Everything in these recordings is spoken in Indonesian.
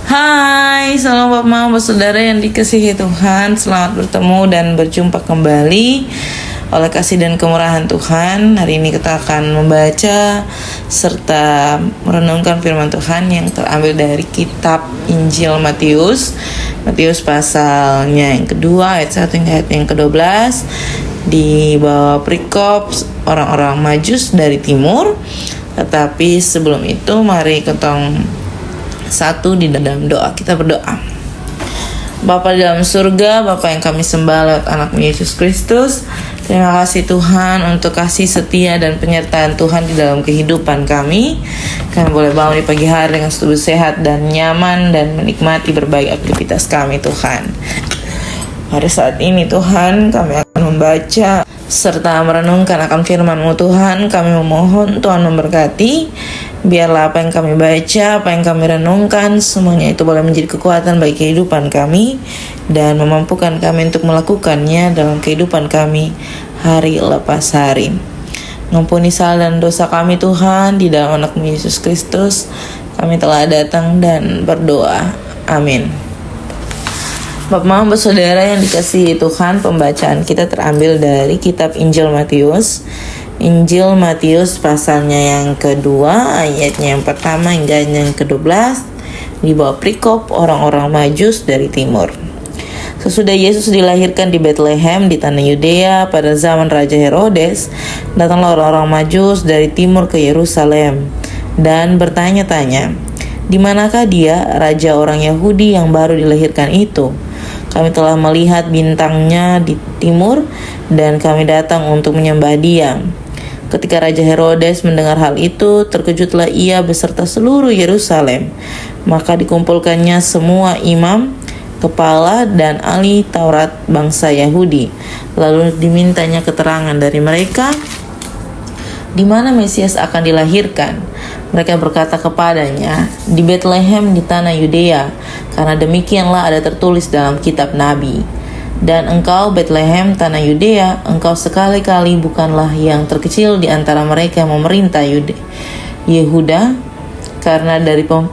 Hai, salam Bapak Mama, saudara yang dikasihi Tuhan. Selamat bertemu dan berjumpa kembali oleh kasih dan kemurahan Tuhan. Hari ini kita akan membaca serta merenungkan firman Tuhan yang terambil dari kitab Injil Matius. Matius pasalnya yang kedua, ayat 1 hingga ayat yang ke-12. Di bawah perikop orang-orang Majus dari timur. Tetapi sebelum itu mari ketong satu di dalam doa. Kita berdoa. Bapa di dalam surga, Bapa yang kami sembah lewat anak-Mu Yesus Kristus, terima kasih Tuhan untuk kasih setia dan penyertaan Tuhan di dalam kehidupan kami. Kami boleh bangun di pagi hari dengan tubuh sehat dan nyaman dan menikmati berbagai aktivitas kami Tuhan. Pada saat ini Tuhan, kami akan membaca serta merenungkan akan firman-Mu Tuhan. Kami memohon Tuhan memberkati. Biarlah apa yang kami baca, apa yang kami renungkan, semuanya itu boleh menjadi kekuatan bagi kehidupan kami dan memampukan kami untuk melakukannya dalam kehidupan kami hari lepas hari. Ngampuni salah dan dosa kami Tuhan, di dalam anak-Mu Yesus Kristus kami telah datang dan berdoa. Amin. Bapak Mama saudara yang dikasihi Tuhan, pembacaan kita terambil dari kitab Injil Matius. Injil Matius pasalnya yang kedua, ayatnya yang pertama hingga yang ke-12, di bawah perikop orang-orang Majus dari timur. Sesudah Yesus dilahirkan di Betlehem di tanah Yudea pada zaman Raja Herodes, datanglah orang-orang Majus dari timur ke Yerusalem dan bertanya-tanya, "Di manakah dia, raja orang Yahudi yang baru dilahirkan itu? Kami telah melihat bintangnya di timur dan kami datang untuk menyembah dia." Ketika Raja Herodes mendengar hal itu, terkejutlah ia beserta seluruh Yerusalem. Maka dikumpulkannya semua imam, kepala, dan ahli Taurat bangsa Yahudi. Lalu dimintanya keterangan dari mereka, di mana Mesias akan dilahirkan. Mereka berkata kepadanya, "Di Betlehem di tanah Yudea, karena demikianlah ada tertulis dalam kitab Nabi. Dan engkau Betlehem tanah Yudea, engkau sekali-kali bukanlah yang terkecil di antara mereka yang memerintah Yehuda, karena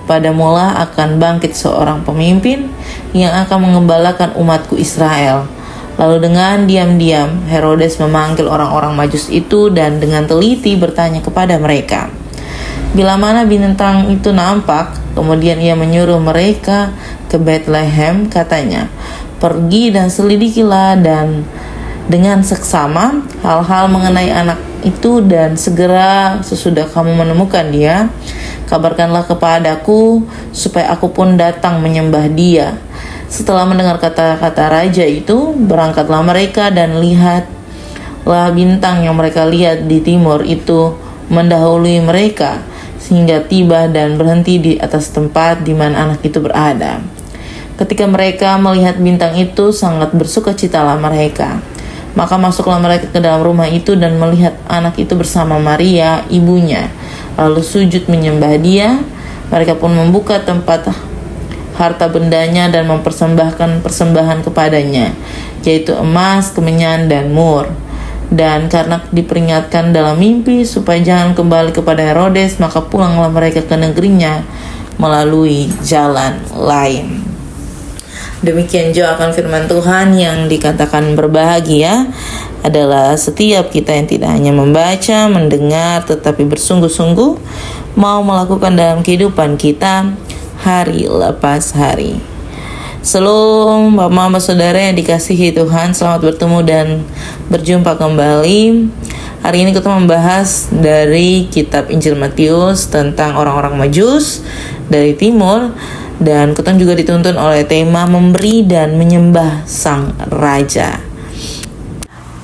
pada mula akan bangkit seorang pemimpin yang akan mengembalakan umatku Israel." Lalu dengan diam-diam Herodes memanggil orang-orang Majus itu dan dengan teliti bertanya kepada mereka, "Bila mana bintang itu nampak?" Kemudian ia menyuruh mereka ke Betlehem, katanya, "Pergi dan selidikilah dan dengan seksama hal-hal mengenai anak itu, dan segera sesudah kamu menemukan dia, kabarkanlah kepadaku supaya aku pun datang menyembah dia." Setelah mendengar kata-kata raja itu, berangkatlah mereka dan lihatlah bintang yang mereka lihat di timur itu mendahului mereka, sehingga tiba dan berhenti di atas tempat di mana anak itu berada. Ketika mereka melihat bintang itu, sangat bersukacitalah mereka. Maka masuklah mereka ke dalam rumah itu dan melihat anak itu bersama Maria, ibunya. Lalu sujud menyembah dia. Mereka pun membuka tempat harta bendanya dan mempersembahkan persembahan kepadanya, yaitu emas, kemenyan, dan mur. Dan karena diperingatkan dalam mimpi supaya jangan kembali kepada Herodes, maka pulanglah mereka ke negerinya melalui jalan lain. Demikian juga akan firman Tuhan yang dikatakan berbahagia adalah setiap kita yang tidak hanya membaca, mendengar, tetapi bersungguh-sungguh mau melakukan dalam kehidupan kita hari lepas hari. Shalom Bapak Mama Saudara yang dikasihi Tuhan, selamat bertemu dan berjumpa kembali. Hari ini kita membahas dari kitab Injil Matius tentang orang-orang Majus dari timur. Dan kita juga dituntun oleh tema memberi dan menyembah sang raja.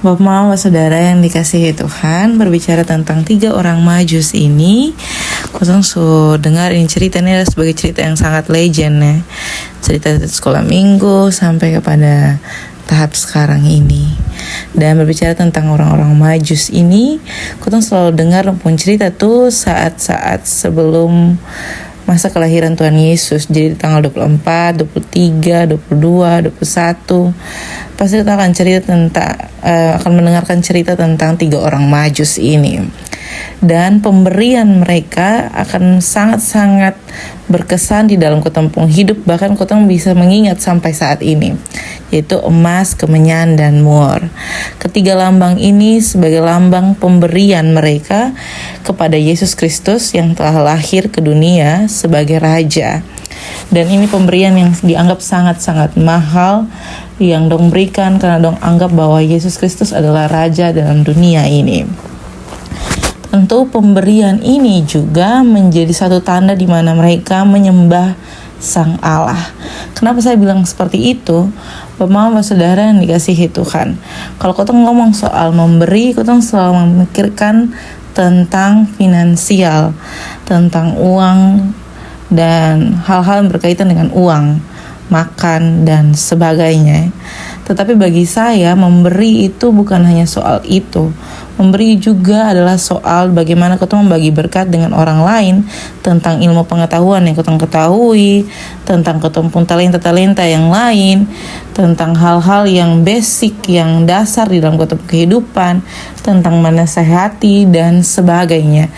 Bapak Mama Saudara yang dikasihi Tuhan, berbicara tentang 3 orang Majus ini, kita dengar ini cerita ini adalah sebagai cerita yang sangat legend ya. Cerita dari sekolah minggu sampai kepada tahap sekarang ini. Dan berbicara tentang orang-orang Majus ini, kita selalu dengar pun cerita tuh saat-saat sebelum masa kelahiran Tuhan Yesus. Jadi di tanggal 24, 23, 22, 21 pasti kita akan mendengarkan cerita tentang 3 orang Majus ini. dan pemberian mereka akan sangat-sangat berkesan di dalam ketempung hidup, bahkan kotong bisa mengingat sampai saat ini, yaitu emas, kemenyan, dan mur. Ketiga lambang ini sebagai lambang pemberian mereka kepada Yesus Kristus yang telah lahir ke dunia sebagai Raja. Dan ini pemberian yang dianggap sangat-sangat mahal yang dong berikan karena dong anggap bahwa Yesus Kristus adalah Raja dalam dunia ini. Tentu pemberian ini juga menjadi satu tanda di mana mereka menyembah Sang Allah. Kenapa saya bilang seperti itu? Bapak saudara yang dikasihi Tuhan, kalau kotong ngomong soal memberi, kotong selalu memikirkan tentang finansial, tentang uang, dan hal-hal yang berkaitan dengan uang, makan, dan sebagainya. Tetapi bagi saya, memberi itu bukan hanya soal itu. Memberi juga adalah soal bagaimana kita membagi berkat dengan orang lain, tentang ilmu pengetahuan yang kita ketahui, tentang ketempung talenta-talenta yang lain, tentang hal-hal yang basic, yang dasar di dalam kehidupan, tentang menasehati dan sebagainya.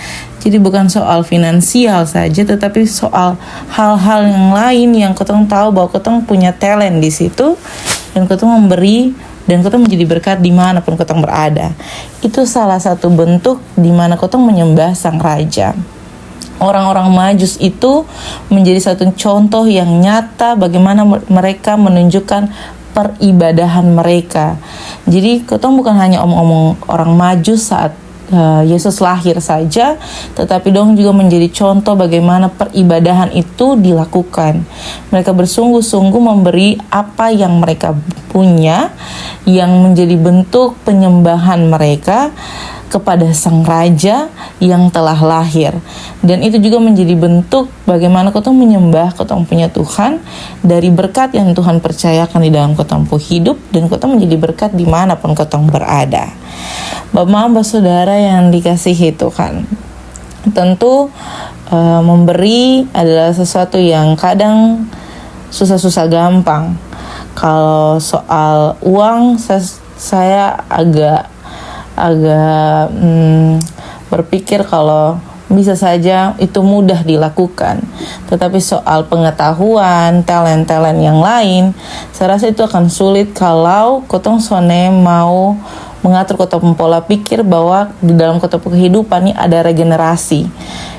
Jadi bukan soal finansial saja, tetapi soal hal-hal yang lain yang ketong tahu bahwa ketong punya talent di situ, dan ketong memberi, dan ketong menjadi berkat dimanapun ketong berada. Itu salah satu bentuk di mana ketong menyembah Sang Raja. Orang-orang Majus itu menjadi satu contoh yang nyata bagaimana mereka menunjukkan peribadahan mereka. Jadi ketong bukan hanya omong-omong orang Majus saat Yesus lahir saja, tetapi dong juga menjadi contoh bagaimana peribadahan itu dilakukan. Mereka bersungguh-sungguh memberi apa yang mereka punya, yang menjadi bentuk penyembahan mereka kepada Sang Raja yang telah lahir. Dan itu juga menjadi bentuk bagaimana kotong menyembah kotong punya Tuhan dari berkat yang Tuhan percayakan di dalam kotong hidup, dan kotong menjadi berkat dimanapun kotong berada. Bapak saudara yang dikasihi Tuhan, tentu memberi adalah sesuatu yang kadang susah-susah gampang. Kalau soal uang, saya agak berpikir kalau bisa saja itu mudah dilakukan. Tetapi soal pengetahuan, talent-talent yang lain, saya rasa itu akan sulit kalau kotong sone mau mengatur kotong pola pikir bahwa di dalam kotong kehidupan ini ada regenerasi.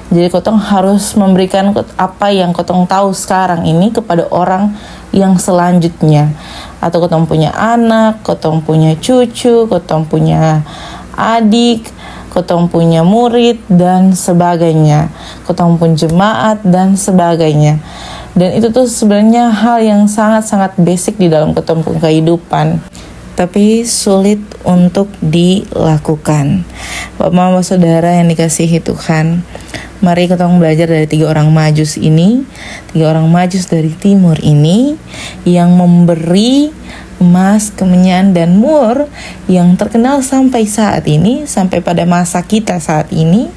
Jadi kotong harus memberikan apa yang kotong tahu sekarang ini kepada orang yang selanjutnya. Atau kotong punya anak, kotong punya cucu, kotong punya adik, kotong punya murid, dan sebagainya. Kotong pun jemaat, dan sebagainya. Dan itu tuh sebenarnya hal yang sangat-sangat basic di dalam kotong kehidupan, tapi sulit untuk dilakukan. Bapak saudara yang dikasihi Tuhan, mari kita belajar dari 3 orang Majus ini, 3 orang Majus dari timur ini yang memberi emas, kemenyan, dan mur yang terkenal sampai saat ini, sampai pada masa kita saat ini.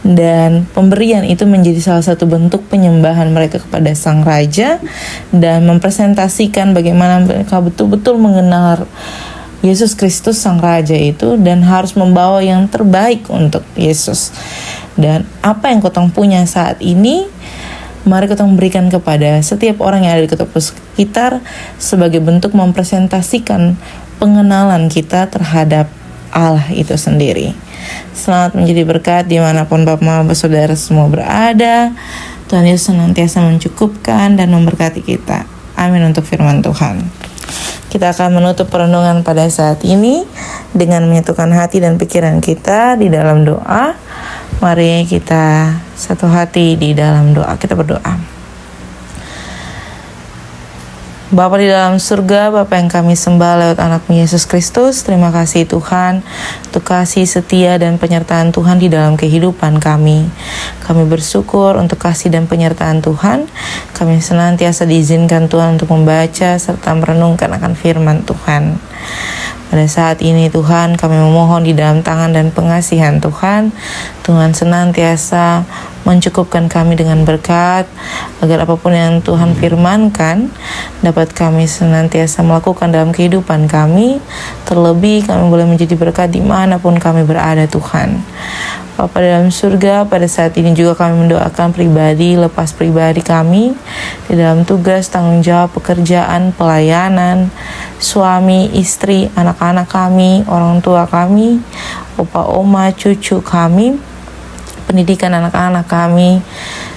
Dan pemberian itu menjadi salah satu bentuk penyembahan mereka kepada Sang Raja, dan mempresentasikan bagaimana mereka betul-betul mengenal Yesus Kristus Sang Raja itu, dan harus membawa yang terbaik untuk Yesus. Dan apa yang kotong punya saat ini, mari kita memberikan kepada setiap orang yang ada di sekitar sebagai bentuk mempresentasikan pengenalan kita terhadap Allah itu sendiri. Selamat menjadi berkat dimanapun Bapak Mama Saudara semua berada. Tuhan Yesus senantiasa mencukupkan dan memberkati kita. Amin untuk firman Tuhan. Kita akan menutup perenungan pada saat ini dengan menyatukan hati dan pikiran kita di dalam doa. Mari kita satu hati di dalam doa. Kita berdoa. Bapa di dalam surga, Bapa yang kami sembah lewat anak-Mu Yesus Kristus, terima kasih Tuhan untuk kasih setia dan penyertaan Tuhan di dalam kehidupan kami. Kami bersyukur untuk kasih dan penyertaan Tuhan. Kami senantiasa diizinkan Tuhan untuk membaca serta merenungkan akan firman Tuhan. Pada saat ini Tuhan, kami memohon di dalam tangan dan pengasihan Tuhan, Tuhan senantiasa mencukupkan kami dengan berkat, agar apapun yang Tuhan firmankan dapat kami senantiasa melakukan dalam kehidupan kami. Terlebih kami boleh menjadi berkat dimanapun kami berada, Tuhan. Bapa dalam surga, pada saat ini juga kami mendoakan pribadi lepas pribadi kami di dalam tugas, tanggung jawab, pekerjaan, pelayanan, suami, istri, anak-anak kami, orang tua kami, opa, oma, cucu kami, pendidikan anak-anak kami,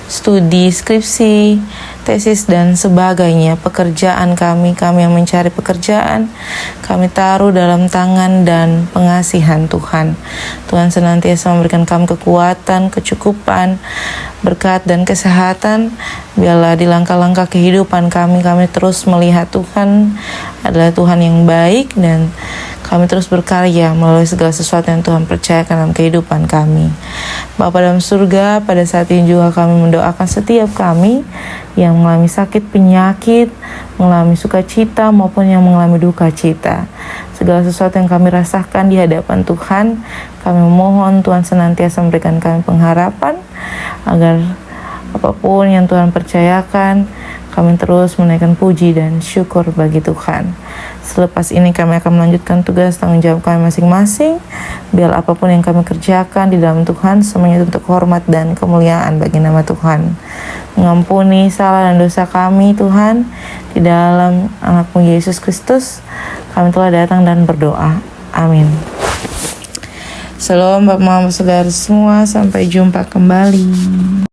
studi, skripsi, tesis dan sebagainya, pekerjaan kami yang mencari pekerjaan, kami taruh dalam tangan dan pengasihan Tuhan. Tuhan senantiasa memberikan kami kekuatan, kecukupan, berkat dan kesehatan. Biarlah di langkah-langkah kehidupan kami terus melihat Tuhan adalah Tuhan yang baik, dan kami terus berkarya melalui segala sesuatu yang Tuhan percayakan dalam kehidupan kami. Bapa dalam surga, pada saat ini juga kami mendoakan setiap kami yang mengalami sakit, penyakit, mengalami sukacita maupun yang mengalami duka cita. Segala sesuatu yang kami rasakan di hadapan Tuhan, kami mohon Tuhan senantiasa memberikan kami pengharapan, agar apapun yang Tuhan percayakan, kami terus menaikkan puji dan syukur bagi Tuhan. Selepas ini kami akan melanjutkan tugas tanggung jawab kami masing-masing. Biar apapun yang kami kerjakan di dalam Tuhan, semuanya untuk hormat dan kemuliaan bagi nama Tuhan. Mengampuni salah dan dosa kami, Tuhan. Di dalam anak-Mu Yesus Kristus, kami telah datang dan berdoa. Amin. Shalom Bapak Mama Saudara semua, sampai jumpa kembali.